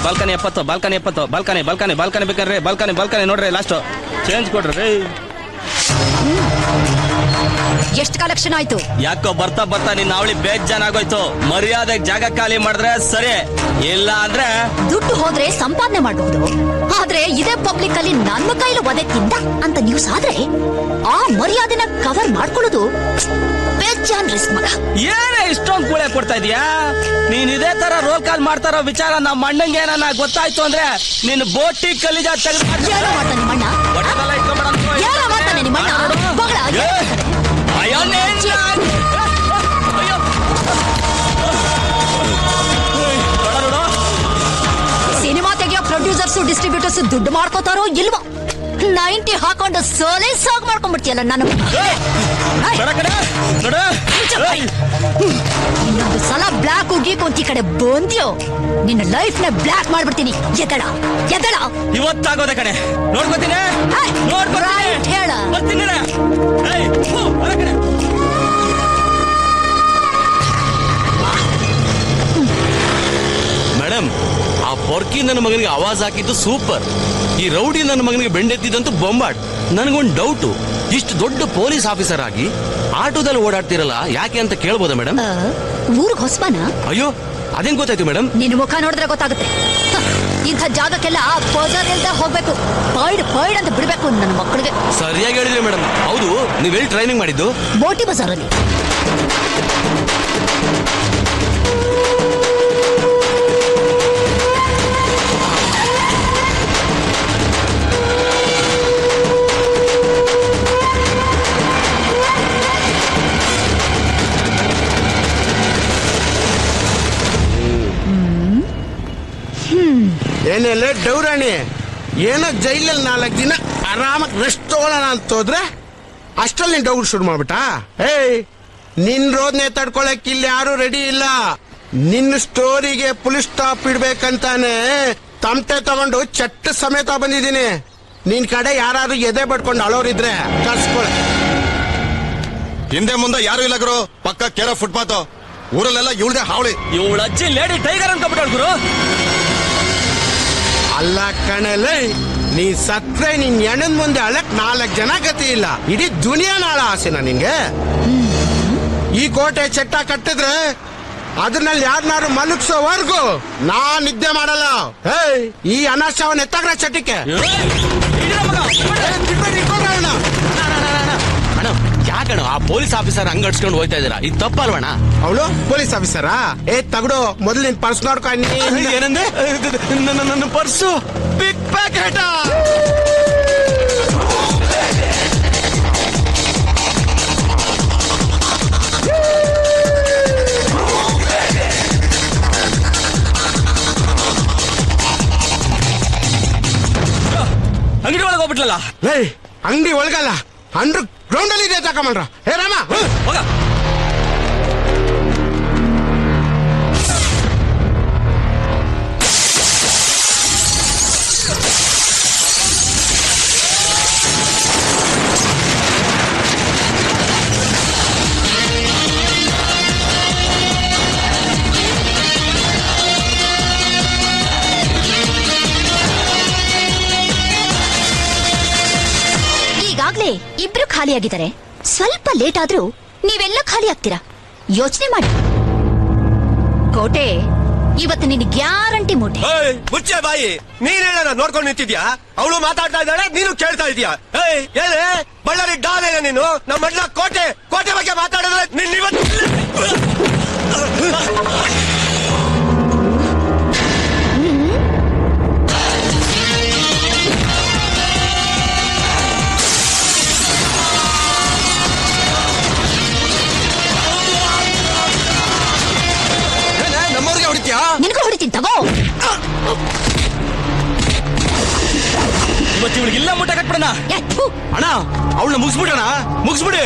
Balcony 70 balcony ಬೇಕಾದ್ರೆ balcony ನೋಡ್ರಿ last change ಕೊಡ್ರಿ. ಎಷ್ಟು ಕಲೆಕ್ಷನ್ ಆಯ್ತು? ಯಾಕೋ ಬರ್ತಾ ನಿನ್ನ ಅವಳಿ ಬೇಜಾನ್ ಆಗೋಯ್ತು. ಮರ್ಯಾದೆ ಜಾಗ ಖಾಲಿ ಮಾಡಿದ್ರೆ ಸರಿ, ಇಲ್ಲ ಅಂದ್ರೆ ದುಡ್ಡು ಹೋದ್ರೆ ಸಂಪಾದನೆ ಮಾಡಬಹುದು. ಆದ್ರೆ ಇದೇ ಪಬ್ಲಿಕ್ ಅಲ್ಲಿ ನನ್ನ ಕೈಲಿ ಒದೆ ತಿಂದ ಅಂತ ನ್ಯೂಸ್ ಆದ್ರೆ ಆ ಮರ್ಯಾದೆನ ಕವರ್ ಮಾಡ್ಕೊಳ್ಳೋದು ಬೇಜಾನ್ ರಿಸ್ಕ್ ಮಗ. ಏನೇ ಇಷ್ಟೊಂದು ಕೂಳೆ ಕೊಡ್ತಾ ಇದೀಯಾ ನೀನ್? ಇದೇ ತರ ರೋಲ್ ಕಾಲ್ ಮಾಡ್ತಾರೋ ವಿಚಾರ ನಮ್ಮ ಅಣ್ಣಂಗೆ ಏನಾನ ಗೊತ್ತಾಯ್ತು ಅಂದ್ರೆ ನಿನ್ನ ಬೋಟಿ ಕಲಿಜಾ ತೆಗೆದು ಏನೋ ಮಾಡ್ತಾನೆ ನಿಮ್ಮಣ್ಣ. ಏನೋ ಮಾಡ್ತಾನೆ ನಿಮ್ಮಣ್ಣ. ಸಿನಿಮಾ ತೆಗೆಯೋ ಪ್ರೊಡ್ಯೂಸರ್ಸ್ ಡಿಸ್ಟ್ರಿಬ್ಯೂಟರ್ಸ್ ದುಡ್ಡು ಮಾಡ್ಕೋತಾರೋ ಇಲ್ವೋ 90 ಹಾಕೊಂಡು ಸೋಲೆ ಸಾಗ್ ಮಾಡ್ಕೊಂಡ್ಬಿಡ್ತೀಯಲ್ಲ ನಾನು. ಇನ್ನೊಂದು ಸಲ ಬ್ಲಾಕ್ ಗೀಕ್ ಅಂತ ಈ ಕಡೆ ಬಂದ್ಯೋ ನಿನ್ನ ಲೈಫ್ ನ ಬ್ಲಾಕ್ ಮಾಡ್ಬಿಡ್ತೀನಿ. ಎದಳ ಇವತ್ತಾಗೋದೆ ಕಣೆ. ನೋಡ್ಕೋತೀನಿ ಹೇಳ. ಮೇಡಮ್, ಆ ಪೊರ್ಕಿ ನನ್ನ ಮಗನಿಗೆ ಆವಾಜ್ ಹಾಕಿದ್ದು ಸೂಪರ್. ಈ ರೌಡಿ ನನ್ನ ಮಗನಿಗೆ ಬೆಂಡೆತ್ತಿದಂತೂ ಬೊಂಬಾಟ್. ನನಗೊಂದು ಡೌಟು, ಇಷ್ಟು ದೊಡ್ಡ ಪೊಲೀಸ್ ಆಫೀಸರ್ ಆಗಿ ಆಟೋದಲ್ಲಿ ಓಡಾಡ್ತಿರಲ್ಲ ಯಾಕೆ ಅಂತ ಕೇಳ್ಬೋದಾ ಮೇಡಮ್? ಊರ್ಗ್ ಹೊಸಬನ? ಅಯ್ಯೋ, ಅದೇನ್ ಗೊತ್ತಾಯ್ತು ಮೇಡಮ್? ನಿನ್ ಮುಖ ನೋಡಿದ್ರೆ ಗೊತ್ತಾಗುತ್ತೆ. ಇಂಥ ಜಾಗಕ್ಕೆಲ್ಲ ಪೋಜರ್ ಇಲ್ದ ಹೋಗ್ಬೇಕು. ಪೈಡ್ ಅಂತ ಬಿಡ್ಬೇಕು ನನ್ನ ಮಕ್ಕಳಿಗೆ. ಸರಿಯಾಗಿ ಹೇಳಿದ್ರಿ ಮೇಡಮ್. ಹೌದು, ನೀವೆಲ್ಲಿ ಟ್ರೈನಿಂಗ್ ಮಾಡಿದ್ದು? ಬೋಟಿ ಬಜಾರಲ್ಲಿ. ಏನೆಲ್ಲ ಡೌರಾಣಿ, ಏನೋ ಜೈಲಲ್ಲಿ 4 ದಿನ ಆರಾಮಾಗಿ ರೆಸ್ಟ್ ತಗೊಳ್ಳೋಣ ಅಂತ ಹೋದ್ರೆ ಅಷ್ಟರಲ್ಲಿ ನೀನ್ ಡೌರ್ ಶುರು ಮಾಡ್ಬಿಟ್ಟಾ? ನಿನ್ ರೋದ್ನೆ ತಡ್ಕೊಳಕ್ ಇಲ್ಲಿ ಯಾರು ರೆಡಿ ಇಲ್ಲ. ನಿನ್ನ ಸ್ಟೋರಿಗೆ ಫುಲ್ ಸ್ಟಾಪ್ ಇಡ್ಬೇಕಂತಾನೆ ತಮಟೆ ತಗೊಂಡು ಚಟ್ಟ ಸಮೇತ ಬಂದಿದ್ದೀನಿ. ನಿನ್ ಕಡೆ ಯಾರು ಎದೆ ಬಡ್ಕೊಂಡು ಅಳೋರಿದ್ರೆ ಕಳ್ಸ್ಕೊಳ. ಹಿಂದೆ ಮುಂದೆ ಯಾರು ಇಲ್ಲ ಗುರು, ಪಕ್ಕ ಕೆರೆ ಫುಟ್ಪಾತ್. ಊರಲ್ಲೆಲ್ಲ ಇವಳದೆ ಹಾವಳಿ. ಇವಳ ಅಜ್ಜಿ ಲೇಡಿ ಟೈಗರ್ ಅನ್ಕೊಂಡ್ಬಿಟ್ಟಾಳ ಗುರು. ಅಲ್ಲ ಕಣಲೆ, ನೀ ಸತ್ರೆ ನಿನ್ ಎಣ್ಣದ ಮುಂದೆ ಅಳಕ್ 4 ಜನ ಗತಿ ಇಲ್ಲ. ಇಡೀ ದುನಿಯಾ ನಾಳ ಆಸೆನಾ ನಿನ್ಗೆ? ಈ ಕೋಟೆ ಚಟ್ಟ ಕಟ್ಟಿದ್ರೆ ಅದ್ರಲ್ಲಿ ಯಾರನ್ನಾರು ಮಲಗಿಸೋವರ್ಗು ನಾನ್ ನಿದ್ದೆ ಮಾಡಲ್ಲ. ಈ ಅನಾಶವನ್ನ ಎತ್ತಾಗ್ರ ಚಟಿಕೆ. ಯಾಕಣ ಆ ಪೊಲೀಸ್ ಆಫೀಸರ್ ಹಂಗ ಅಡ್ಸ್ಕೊಂಡು ಹೋಯ್ತಾ ಇದೀರಾ? ಇದು ತಪ್ಪಲ್ವಣ? ಅವಳು ಪೊಲೀಸ್ ಆಫೀಸರಾ? ತಗಡು ಮೊದಲು ನಿನ್ ಪರ್ಸ್ ನೋಡ್ಕೊಂಡು. ಏನಂದ್ರೆ ನನ್ನ ಪರ್ಸು ಬಿಗ್ ಪ್ಯಾಕೆಟ್. ಅಂಗಡಿ ಒಳಗೆ ಹೋಗ್ಬಿಟ್ಲಲ್ಲ. ಅಂಗಡಿ ಒಳಗಲ್ಲ, ಅಂಡರ್ ಗ್ರೌಂಡ್ ಅಲ್ಲಿ ಇದೆ. ತಕೊಂಡ್ರ ಹೇ ರಾಮ ಹೋಗ. ಈಗಾಗ್ಲೇ ಇಬ್ರು ಖಾಲಿಯಾಗಿದ್ದಾರೆ. ಸ್ವಲ್ಪ ಲೇಟ್ ಆದ್ರೂ ನೀವೆಲ್ಲ ಖಾಲಿ ಆಗ್ತೀರಾ. ಯೋಚನೆ ಮಾಡಿ. ಕೋಟೆ ಇವತ್ತು ನಿನ್ ಗ್ಯಾರಂಟಿ ಮೂಟೆ. ಮುಚ್ಚೆ ಬಾಯಿ. ನೀನ್ ಹೇಳ ನೋಡ್ಕೊಂಡು ನಿಂತಿದ್ಯಾ? ಅವಳು ಮಾತಾಡ್ತಾ ಇದ್ದಾಳೆ, ನೀನು ಕೇಳ್ತಾ ಇದೀಯಾ? ಏನೇ ಬಳ್ಳಾರಿ ಡಾನೇನ ನೀನು? ನಮ್ಮ ಅಣ್ಣ ಕೋಟೆ ಬಗ್ಗೆ ಮಾತಾಡಿದ್ರೆ ನಿನ್ನ ಇವತ್ತು ನಿನಗೂ ಹೊಡಿತೀನಿ ತಗೋ. ಇವತ್ತು ಇವಳಿಗೆಲ್ಲ ಮುಟ್ಟ ಕಟ್ಬಿಡೋಣ. ಅಣ್ಣ, ಅವಳನ್ನ ಮುಗಿಸ್ಬಿಡೋಣ. ಮುಗಿಸ್ಬಿಡಿ.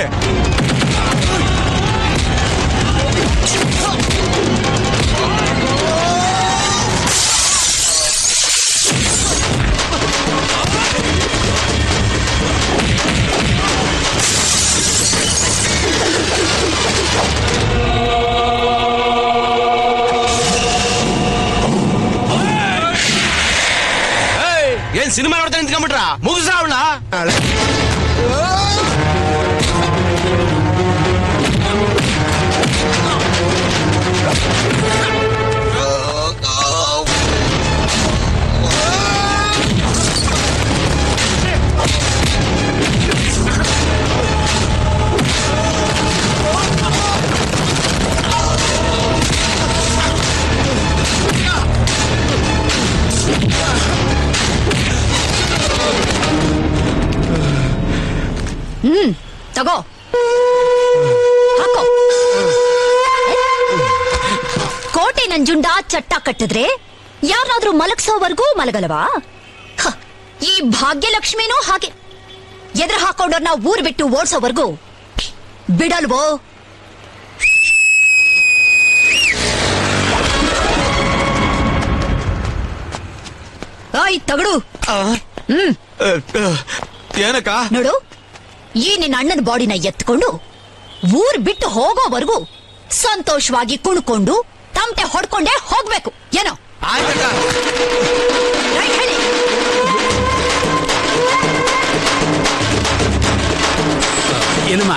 ಏನ್ ಸಿನಿಮಾ ನೋಡ್ತಾ ನಿಂತ್ಕೊಂಡ್ಬಿಟ್ರ ಮುಗಿಸ ಅವಳ ತಗೋ ಹಾಕೋ. ಕೋಟೆ ನಂಜುಂಡ ಚಟ್ಟ ಕಟ್ಟಿದ್ರೆ ಯಾರಾದ್ರೂ ಮಲಗ್ಸೋವರೆಗೂ ಮಲಗಲ್ವಾ? ಹ, ಈ ಭಾಗ್ಯಲಕ್ಷ್ಮಿನೂ ಹಾಗೆ ಎದುರು ಹಾಕೊಂಡವ್ರನ್ನ ಊರ್ ಬಿಟ್ಟು ಓಡ್ಸೋವರೆಗೂ ಬಿಡಲ್ವೋ? ಆಯ್ ತಗಡು. ಏನಕ್ಕ? ನೋಡು, ಈ ನಿನ್ನ ಅಣ್ಣನ ಬಾಡಿನ ಎತ್ಕೊಂಡು ಊರ್ ಬಿಟ್ಟು ಹೋಗೋವರೆಗೂ ಸಂತೋಷವಾಗಿ ಕುಣ್ಕೊಂಡು ತಮಟೆ ಹೊಡ್ಕೊಂಡೇ ಹೋಗ್ಬೇಕು. ಏನೋ ಆಯ್ತಕ್ಕ. ರೈಟ್ ಹೇಳಿ. ಏನಮ್ಮ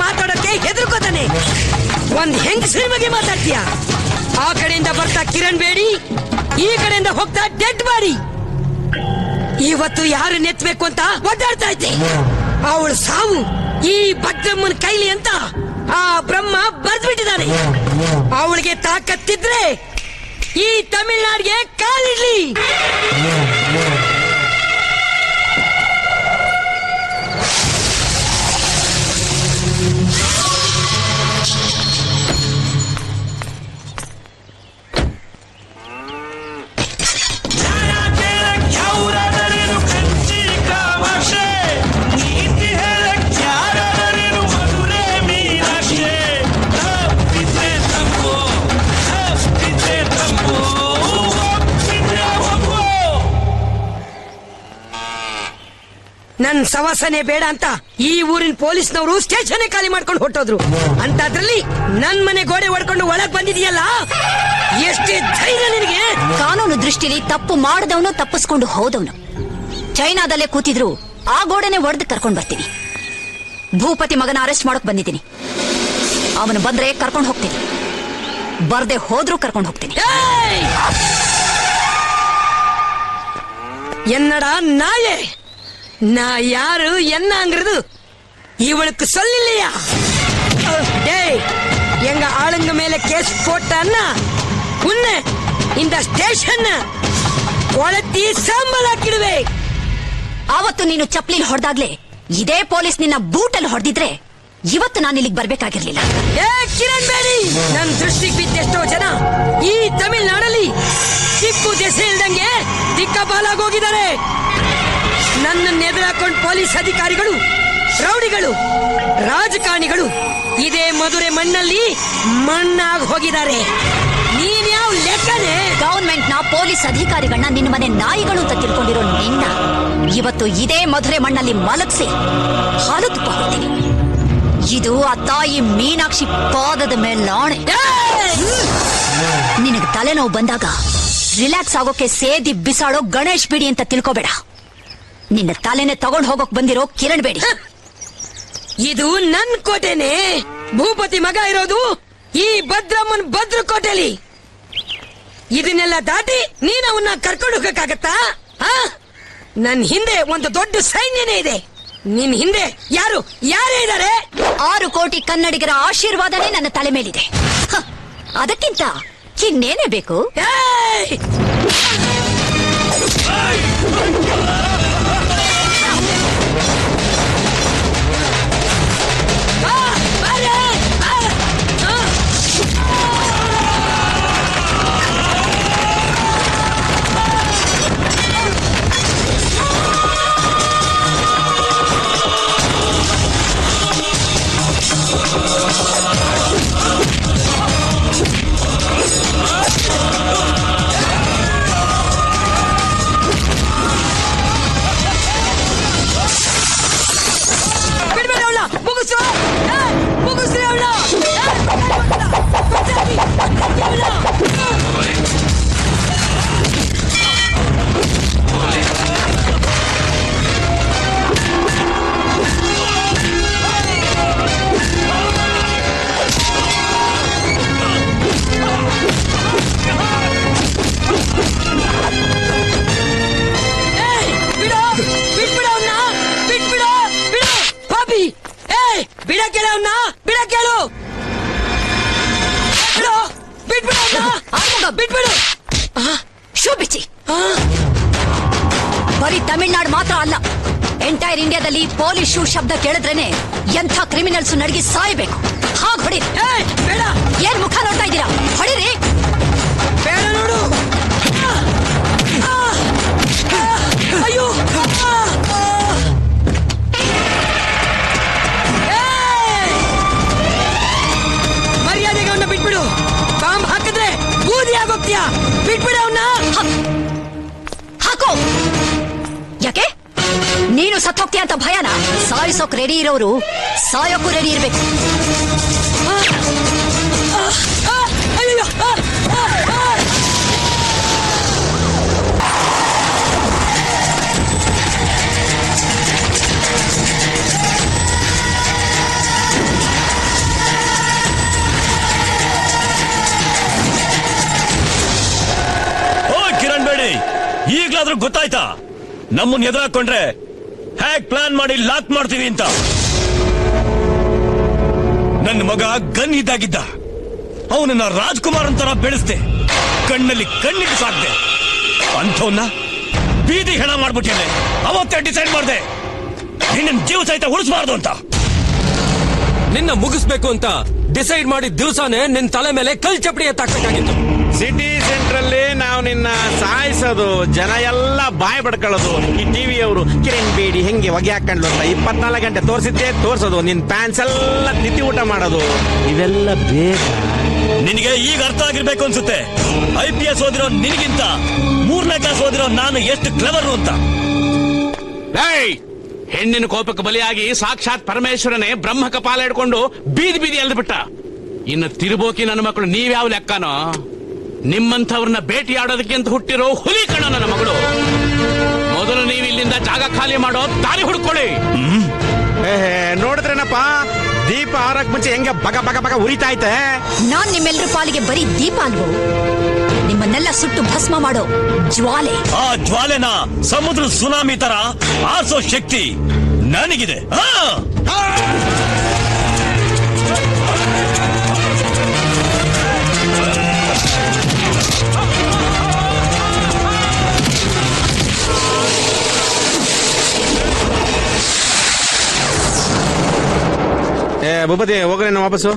ಮಾತಾಡೋಕೆ ಹೆದರ್ಕೋತಾನೆ. ಒಂದ್ ಹೆಂಗಸರಿ ಬಗ್ಗೆ ಮಾತಾಡ್ತೀಯ. ಆ ಕಡೆಯಿಂದ ಬರ್ತಾ ಕಿರಣ್ ಬೇಡಿ, ಈ ಕಡೆಯಿಂದ ಹೋಗ್ತಾ ಡೆಡ್ ಬಾಡಿ. ಇವತ್ತು ಯಾರು ನೆತ್ಬೇಕು ಅಂತ ಒದ್ದಾಡ್ತಾ ಇದ್ದೆ. ಅವಳ ಸಾವು ಈ ಭದ್ರಮ್ಮನ ಕೈಲಿ ಅಂತ ಆ ಬ್ರಹ್ಮ ಬರ್ದ್ಬಿಟ್ಟಿದ್ದಾನೆ. ಅವಳಿಗೆ ತಾಕತ್ತಿದ್ರೆ ಈ ತಮಿಳ್ನಾಡಿಗೆ ಕಾಲಿಡ್ಲಿ. ನನ್ ಸವಾಸನೆ ಬೇಡ ಅಂತ ಈ ಊರಿನ ಪೊಲೀಸ್ನವರು ಸ್ಟೇಷನ್ ಖಾಲಿ ಮಾಡ್ಕೊಂಡು ಹೊಟ್ಟೋದ್ರು. ಅಂತದ್ರಲ್ಲಿ ನನ್ ಮನೆ ಗೋಡೆ ಹೊಡ್ಕೊಂಡು ಒಳಗ್ ಬಂದಿದೆಯಲ್ಲ, ಎಷ್ಟೇ ಧೈರ್ಯ ನಿನಗೆ? ಕಾನೂನು ದೃಷ್ಟಿಲಿ ತಪ್ಪು ಮಾಡದವನು ತಪ್ಪಿಸ್ಕೊಂಡು ಹೋದವನು ಚೈನಾದಲ್ಲೇ ಕೂತಿದ್ರು ಆ ಗೋಡೆನೆ ಒಡೆದು ಕರ್ಕೊಂಡ್ ಬರ್ತೀನಿ. ಭೂಪತಿ ಮಗನ ಅರೆಸ್ಟ್ ಮಾಡಕ್ ಬಂದಿದ್ದೀನಿ. ಅವನು ಬಂದ್ರೆ ಕರ್ಕೊಂಡು ಹೋಗ್ತೀನಿ, ಬರ್ದೆ ಹೋದ್ರೂ ಕರ್ಕೊಂಡು ಹೋಗ್ತೀನಿ. ಏಯ್! என்னடா நாயே, நான் யாரு என்னங்கிறது இவளுக்கு சொல்லலையா? டேய், எங்க ஆளுங்க மேல கேஸ் போட்டான்னா உன்னை இந்த ಸ್ಟೇಷನ್ ಕೊಳತಿ ಸಾಂಬಲಾಕಿಡುವೆ. ಆವತ್ತು ನೀನು ಚಪ್ಲಿಲ್ ಹೊಡೆದಾಗ್ಲೇ ಇದೇ ಪೊಲೀಸ್ ನಿನ್ನ ಬೂಟಲ್ಲಿ ಹೊಡೆದಿದ್ರೆ ಇವತ್ತು ನಾನು ಇಲ್ಲಿಗೆ ಬರ್ಬೇಕಾಗಿರ್ಲಿಲ್ಲ. ಏ ಕಿರಣ್ ಬೇಡಿ, ನನ್ ದೃಷ್ಟಿಗೆ ಬಿದ್ದೆಷ್ಟೋ ಜನ ಈ ತಮಿಳ್ನಾಡಲ್ಲಿ ದಿಕ್ಕು ದೆಸೆ ಇಲ್ದಂಗೆ ದಿಕ್ಕಪಾಲಾಗೋಗಿದ್ದಾರೆ. ನನ್ನನ್ನು ಎದುರಾಕೊಂಡು ಪೊಲೀಸ್ ಅಧಿಕಾರಿಗಳು, ರೌಡಿಗಳು, ರಾಜಕಾರಣಿಗಳು ಇದೇ ಮಧುರೆ ಮಣ್ಣಲ್ಲಿ ಮಣ್ಣಾಗಿ ಹೋಗಿದ್ದಾರೆ. ನೀನ್ ಯಾವ ಲೆಕ್ಕನೆ? ಗವರ್ಮೆಂಟ್ ನ ಪೊಲೀಸ್ ಅಧಿಕಾರಿಗಳನ್ನ ನಿನ್ನ ಮನೆ ನಾಯಿಗಳು ಅಂತ ತಿಳ್ಕೊಂಡಿರೋ ನಿನ್ನ ಇವತ್ತು ಇದೇ ಮಧುರೆ ಮಣ್ಣಲ್ಲಿ ಮಲಗಿಸಿ ಹಾಲು ತುಪ್ಪ ಹೊಡ್ತೀನಿ. ಇದು ಆ ತಾಯಿ ಮೀನಾಕ್ಷಿ ಪಾದದ ಮೇಲಾಣೆ. ನಿನಗೆ ತಲೆನೋವು ಬಂದಾಗ ರಿಲ್ಯಾಕ್ಸ್ ಆಗೋಕೆ ಸೇದಿ ಬಿಸಾಡೋ ಗಣೇಶ್ ಬಿಡಿ ಅಂತ ತಿಳ್ಕೋಬೇಡ. ನಿನ್ನ ತಲೆನೆ ತಗೊಂಡ್ ಹೋಗೋಕ್ ಬಂದಿರೋ ಕಿರಣ್ ಬೇಡಿ. ಇದು ನನ್ ಕೋಟೆನೆ. ಭೂಪತಿ ಮಗ ಇರೋದು ಈ ಭದ್ರಮ್ಮನ್ ಭದ್ರ ಕೋಟೆಲಿ. ಇದನ್ನೆಲ್ಲ ದಾಟಿ ನೀನ್ ಅವನ್ನ ಕರ್ಕೊಂಡು ಹೋಗಕ್ಕಾಗತ್ತಾ? ನನ್ ಹಿಂದೆ ಒಂದು ದೊಡ್ಡ ಸೈನ್ಯನೇ ಇದೆ. ನಿನ್ ಹಿಂದೆ ಯಾರೇ ಇದ್ದಾರೆ? 6 ಕೋಟಿ ಕನ್ನಡಿಗರ ಆಶೀರ್ವಾದನೇ ನನ್ನ ತಲೆ ಮೇಲಿದೆ. ಹ, ಅದಕ್ಕಿಂತ ಇನ್ನೇನೇ ಬೇಕು? ಏಯ್! ಬಾರೆ! ಬಿಡ್ಬೇಡಿ ಅವ್ಳ, ಮುಗಿಸು! ಮುಗಿಸ್ರಿ ಅವ್ಳ! ಬಿಡ ಕೇಳು ಅವ್ನ, ಬಿಡ ಕೇಳು, ಬಿಟ್ಬಿಡು. ಶೂ ಬಿಚ್ಚಿ. ಬರೀ ತಮಿಳ್ನಾಡು ಮಾತ್ರ ಅಲ್ಲ, ಎಂಟೈರ್ ಇಂಡಿಯಾದಲ್ಲಿ ಪೊಲೀಸ್ ಶೂ ಶಬ್ದ ಕೇಳಿದ್ರೇನೆ ಎಂಥ ಕ್ರಿಮಿನಲ್ಸ್ ನಡಗಿ ಸಾಯ್ಬೇಕು. ಹಾಗೆ ಹೊಡಿ. ಬೇಡ. ಏನ್ ಮುಖ ನೋಡ್ತಾ ಇದ್ದೀರಾ? ಹೊಡಿರಿ. ಬೇಡ ನೋಡು. ಅಯ್ಯೋ! ಮರ್ಯಾದೆಗೆ ಅವನ್ನ ಬಿಟ್ಬಿಡು. ಬಾಂಬ್ ಹಾಕಿದ್ರೆ ಬೂದಿ ಆಗೋಗ್ತೀಯ. ಬಿಟ್ಬಿಡು ಅವನ್ನ. ಹಾಕೋ. ಯಾಕೆ? ನೀನು ಸತ್ತೋಗ್ತೀಯ ಅಂತ ಭಯನ? ಸಾಯಿಸೋಕ್ ರೆಡಿ ಇರೋರು ಸಾಯೋಕ್ಕೂ ರೆಡಿ ಇರ್ಬೇಕು. ಅಯ್ಯೋ! ಕಿರಣ್ ಬೇಡಿ, ಈಗ್ಲಾದ್ರೂ ಗೊತ್ತಾಯ್ತಾ ನಮ್ಮನ್ನ ಎದುರಾಕೊಂಡ್ರೆ ಹೇಗ್ ಪ್ಲಾನ್ ಮಾಡಿ ಲಾಕ್ ಮಾಡ್ತೀವಿ ಅಂತ? ನನ್ನ ಮಗ ಗನ್ ಇದ್ದಾಗಿದ್ದ, ಅವನನ್ನ ರಾಜ್ಕುಮಾರ್ ಅಂತರ ಬೆಳೆಸ್ದೆ, ಕಣ್ಣಲ್ಲಿ ಕಣ್ಣಿಟ್ಟು ಸಾಕ್ದೆ. ಅಂಥವನ್ನ ಬೀದಿ ಹೆಣ ಮಾಡ್ಬಿಟ್ಟೇನೆ. ಅವತ್ತೇ ಡಿಸೈಡ್ ಮಾಡ್ದೆ ನಿನ್ನ ಜೀವ ಸಹಿತ ಉಳಿಸಬಾರ್ದು ಅಂತ. ನಿನ್ನ ಮುಗಿಸ್ಬೇಕು ಅಂತ ಡಿಸೈಡ್ ಮಾಡಿದ ದಿವಸನೇ ನಿನ್ ತಲೆ ಮೇಲೆ ಕಲ್ ಚಪ್ಪಡಿ ಎತ್ತಾಕ್ಬೇಕಾಗಿತ್ತು. ಸಿಟಿ ಸೆಂಟ್ರಲ್ಲಿ ನಾವು ನಿನ್ನ ಸಾಯಿಸೋದು, ಜನ ಎಲ್ಲ ಬಾಯ್ ಬಡ್ಕೊಳ್ಳೋದು, ಈ ಟಿವಿ ಅವರು ಕಿರಣ್ ಬೇಡಿ ಹೆಂಗೆ ಹೊಗೆ ಹಾಕೊಂಡ್ಲು ಅಂತ 24 ಗಂಟೆ ತೋರ್ಸೋದು, ನಿನ್ ಪ್ಯಾನ್ಸ್ ಎಲ್ಲ ತಿತ್ತಿ ಊಟ ಮಾಡೋದು, ಇವೆಲ್ಲ ಬೇಕಾ? ನಿನಗೆ ಈಗ ಅರ್ಥ ಆಗಿರ್ಬೇಕು ಅನ್ಸುತ್ತೆ. IPS ಓದಿರೋ ನಿನಗಿಂತ 3ನೇ ಕ್ಲಾಸ್ ಓದಿರೋ ನಾನು ಎಷ್ಟು ಕ್ಲೆವರು ಅಂತ. ಹೆಣ್ಣಿನ ಕೋಪಕ್ಕೆ ಬಲಿಯಾಗಿ ಸಾಕ್ಷಾತ್ ಪರಮೇಶ್ವರನೇ ಬ್ರಹ್ಮ ಕಪಾಲ ಹಿಡ್ಕೊಂಡು ಬೀದಿ ಬೀದಿ ಎಲ್ದು ಬಿಟ್ಟ. ಇನ್ನು ತಿರುಬೋಕಿ ನನ್ನ ಮಕ್ಕಳು ನೀವ್ಯಾವ ಲೆಕ್ಕನೋ? ನಿಮ್ಮಂಥವ್ರನ್ನ ಭೇಟಿ ಆಡೋದಕ್ಕೆ ಅಂತ ಹುಟ್ಟಿರೋ ಹುಲಿ ಕಣೋ ನನ್ನ ಮಗಳು. ಮೊದಲು ನೀವು ಇಲ್ಲಿಂದ ಜಾಗ ಖಾಲಿ ಮಾಡೋ ದಾರಿ ಹುಡ್ಕೊಳ್ಳಿ. ನೋಡಿದ್ರೇನಪ್ಪ, ದೀಪ ಆರಕ್ ಮುಂಚೆ ಹೆಂಗೆ ಬಗ ಬಗ ಬಗ ಉರಿತಾ ಐತೆ. ನಾನ್ ನಿಮ್ಮೆಲ್ಲರ ಪಾಲಿಗೆ ಬರೀ ದೀಪ ಅಲ್ವೋ, ನಿಮ್ಮನ್ನೆಲ್ಲ ಸುಟ್ಟು ಭಸ್ಮ ಮಾಡೋ ಜ್ವಾಲೆ. ಆ ಜ್ವಾಲೆನ ಸಮುದ್ರ ಸುನಾಮಿ ತರ ಆರಿಸೋ ಶಕ್ತಿ ನನಗಿದೆ. ಭೂಪತಿ ಹೋಗ್ರೇನು ವಾಪಸ್ಸು?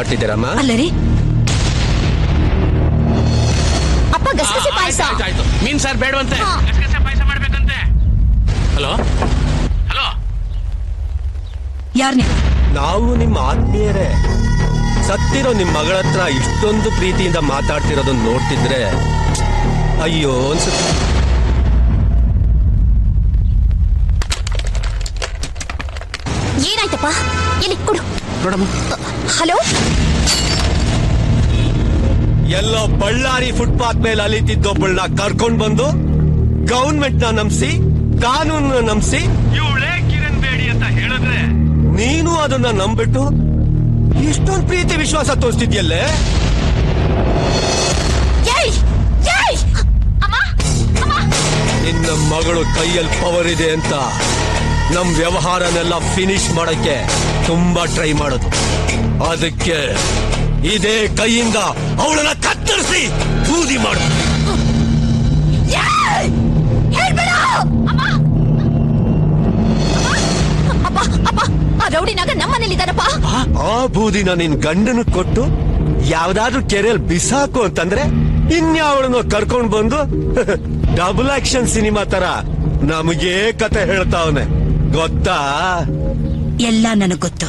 ಮಾಡ್ತಿದ್ದೀರಮ್ಮ? ಅಲ್ಲರಿ ಅಪ್ಪ ಗಸಗಸೆ ಪಾಯಸ. ಆಯ್ತು ಮೀನ್ ಸಾರ್ ಬೇಡವಂತೆ, ಹಾ. ಗಸಗಸೆ ಪಾಯಸ ಮಾಡ್ಬೇಕಂತೆ. ಹಲೋ ಹಲೋ, ಯಾರ್ ನೀವು? ನಾವು ನಿಮ್ಮ ಆತ್ಮೀಯರೇ. ಸತ್ತಿರೋ ನಿಮ್ ಮಗಳ ಹತ್ರ ಇಷ್ಟೊಂದು ಪ್ರೀತಿಯಿಂದ ಮಾತಾಡ್ತಿರೋದನ್ನ ನೋಡ್ತಿದ್ರೆ ಅಯ್ಯೋ ಅನ್ಸುತ್ತೆ. ಏನಾಯ್ತಪ್ಪ? ಎಲ್ಲಿ ಕೊಡು. ಹಲೋ, ಎಲ್ಲೋ ಬಳ್ಳಾರಿ ಫುಟ್ಪಾತ್ ಮೇಲೆ ಅಲಿತಿದ್ದೊಬ್ಬಳನ್ನ ಕರ್ಕೊಂಡ್ ಬಂದು ಗವರ್ಮೆಂಟ್ ನ ನಂಬಿಸಿ, ಕಾನೂನನ್ನ ನಂಬಿಸಿ ಇವಳೇ ಕಿರಣ್ ಬೇಡಿ ಅಂತ ಹೇಳಿದ್ರೆ ನೀನು ಅದನ್ನ ನಂಬಿಟ್ಟು ಇಷ್ಟೊಂದು ಪ್ರೀತಿ ವಿಶ್ವಾಸ ತೋರಿಸ್ತಿದ್ಯಲ್ಲೇ. ನಿನ್ನ ಮಗಳು ಕೈಯಲ್ಲಿ ಪವರ್ ಇದೆ ಅಂತ ನಮ್ ವ್ಯವಹಾರನೆಲ್ಲ ಫಿನಿಶ್ ಮಾಡಕ್ಕೆ ತುಂಬಾ ಟ್ರೈ ಮಾಡೋದು. ಅದಕ್ಕೆ ಇದೇ ಕೈಯಿಂದ ಅವಳನ್ನ ಕತ್ತರಿಸಿ ಬೂದಿ ಮಾಡು. ರೌಡಿನಾಗ ನಮ್ಮನೇಲಿದ್ದಾನಪ್ಪ. ಆ ಬೂದಿನ ನಿನ್ ಗಂಡನ ಕೊಟ್ಟು ಯಾವ್ದಾದ್ರೂ ಕೆರೆಯಲ್ಲಿ ಬಿಸಾಕು ಅಂತಂದ್ರೆ ಇನ್ಯಾವಳನ್ನು ಕರ್ಕೊಂಡ್ ಬಂದು ಡಬಲ್ ಆಕ್ಷನ್ ಸಿನಿಮಾ ತರ ನಮಗೇ ಕತೆ ಹೇಳ್ತಾವನೆ, ಗೊತ್ತಾ? ಎಲ್ಲ ನನಗ್ ಗೊತ್ತು.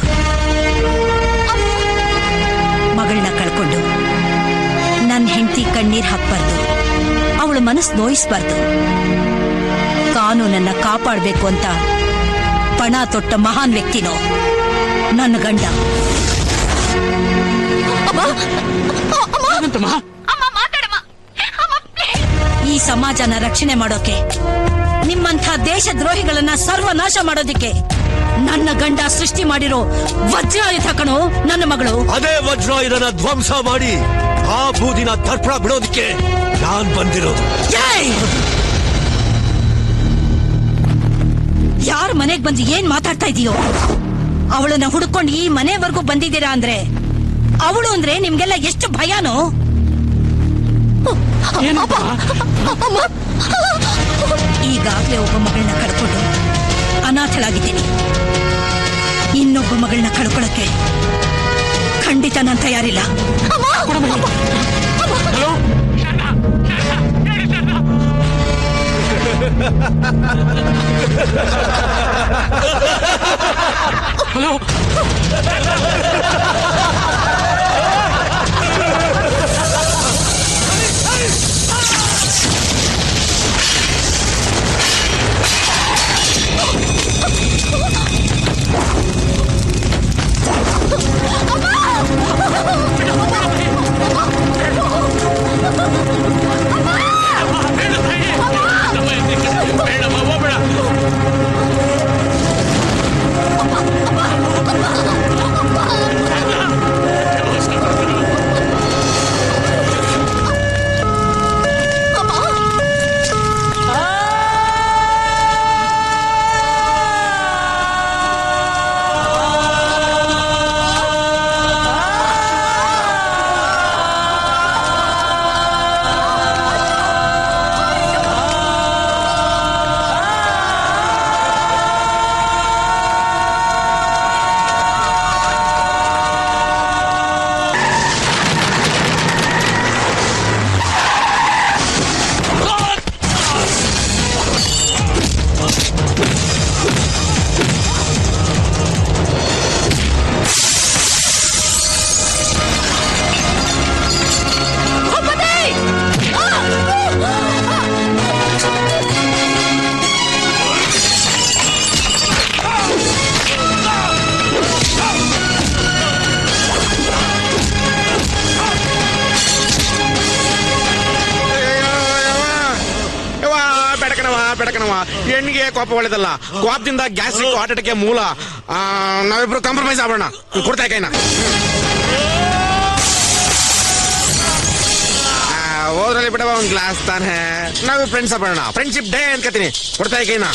ಮಗಳನ್ನ ಕಳ್ಕೊಂಡು ನನ್ನ ಹೆಂಡತಿ ಕಣ್ಣೀರ್ ಹಾಕ್ಬಾರ್ದು, ಅವಳ ಮನಸ್ಸು ನೋಯಿಸ್ಬಾರ್ದು. ಕಾನೂನನ್ನ ಕಾಪಾಡಬೇಕು ಅಂತ ಪಣ ತೊಟ್ಟ ಮಹಾನ್ ವ್ಯಕ್ತಿನೋ ನನ್ನ ಗಂಡ. ಏನಂತಮ್ಮ? ಈ ಸಮಾಜನ ರಕ್ಷಣೆ ಮಾಡೋಕೆ, ನಿಮ್ಮಂಥ ದೇಶದ್ರೋಹಿಗಳನ್ನ ಸರ್ವನಾಶ ಮಾಡೋದಿಕ್ಕೆ ನನ್ನ ಗಂಡ ಸೃಷ್ಟಿ ಮಾಡಿರೋ ವಜ್ರಾಯುಧ ಕಣೋ ನನ್ನ ಮಗಳು. ಅದೇ ವಜ್ರಾಯುಧನ ಧ್ವಂಸ ಮಾಡಿ ಆ ಬೂದಿನ ತರ್ಪಣ ಬಿಡೋದಕ್ಕೆ ನಾನ್ ಬಂದಿರೋದು. ಯಾರ ಮನೆಗ್ ಬಂದು ಏನ್ ಮಾತಾಡ್ತಾ ಇದೀಯೋ? ಅವಳನ್ನ ಹುಡ್ಕೊಂಡು ಈ ಮನೆವರೆಗೂ ಬಂದಿದ್ದೀರಾ ಅಂದ್ರೆ ಅವಳು ಅಂದ್ರೆ ನಿಮ್ಗೆಲ್ಲ ಎಷ್ಟು ಭಯನೋ? ಈಗಾಗ್ಲೇ ಒಬ್ಬ ಮಗಳನ್ನ ಕಳ್ಕೊಂಡು ಅನಾಥಳಾಗಿದ್ದೀನಿ. ಇನ್ನೊಬ್ಬ ಮಗಳನ್ನ ಕಳ್ಕೊಳಕ್ಕೆ ಖಂಡಿತ ನಾನು ತಯಾರಿಲ್ಲ. ಹಲೋ ಹಲೋ ಬೆಡಕನವ ಹೆಣ್ಣಿಗೆ ಕೋಪ ಒಳ್ಳೇದಲ್ಲ. ಕೋಪದಿಂದ ಗ್ಯಾಸ್ಟ್ರಿಕ್ ಹಾರ್ಟ್ ಅಟ್ಯಾಕ್ ಮೂಲ. ನಾವಿಬ್ರು ಕಾಂಪ್ರಮೈಸ್ ಆಗೋಣ. ಕೊಡ್ತಾ ಕೈನ ಹೋದ್ರಲ್ಲಿ ಬಿಡವ ಒಂದ್ ಗ್ಲಾಸ್ ತಾನೆ. ನಾವೇ ಫ್ರೆಂಡ್ಸ್ ಆಗೋಣ. ಫ್ರೆಂಡ್ಶಿಪ್ ಡೇ ಅನ್ಕತೀನಿ. ಕೊಡ್ತಾ ಕೈನ.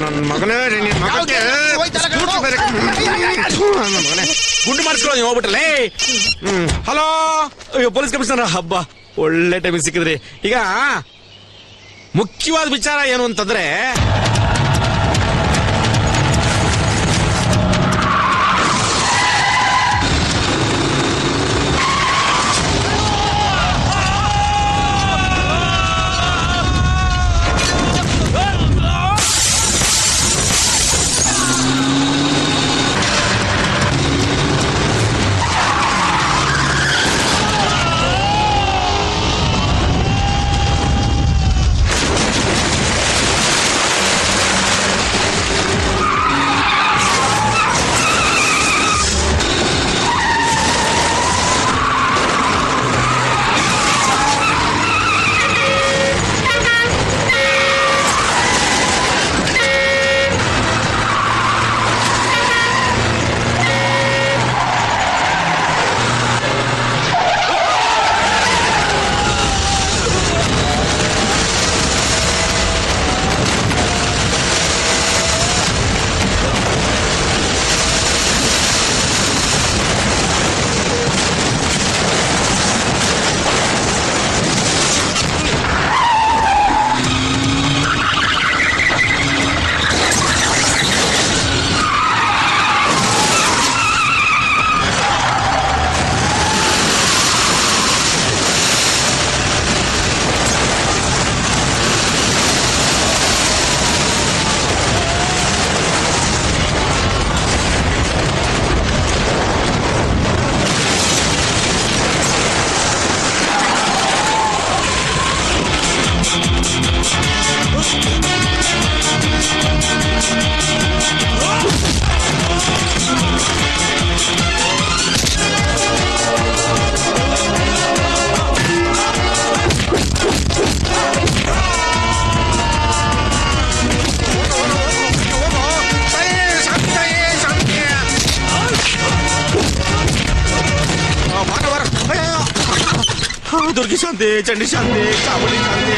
ನನ್ನ ಮಗನೇ ನಿನ್ನ ಮಗಕ್ಕೆ ಸ್ಕೂಟಿ ಬೇರೆ. ನನ್ನ ಮಗನೇ ಗುಂಡು ಮಾಡಿಸ್ಕೊಳ್ಳೋ ನೀವು ಹೋಗ್ಬಿಟ್ಟಲ್ಲೇ. ಹಲೋ ಅಯ್ಯೋ ಪೊಲೀಸ್ ಕಮಿಷನರ್ ಹಬ್ಬ ಒಳ್ಳೆ ಟೈಮಿಗೆ ಸಿಕ್ಕಿದ್ರಿ. ಈಗ ಮುಖ್ಯವಾದ ವಿಚಾರ ಏನು ಅಂತಂದ್ರೆ ದುರ್ಗಿ ಶಾಂತಿ, ಚಂಡಿ ಶಾಂತಿ, ಚಾಮುಂಡಿ ಶಾಂತಿ.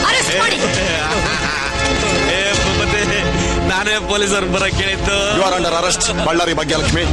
ಅರೆಸ್ಟ್ ಮಾಡಿ. ನಾನೇ ಪೊಲೀಸರು ಬರಕ್ ಕೇಳಿದ್ದು. You are under arrest Ballari Bhagyalakshmi.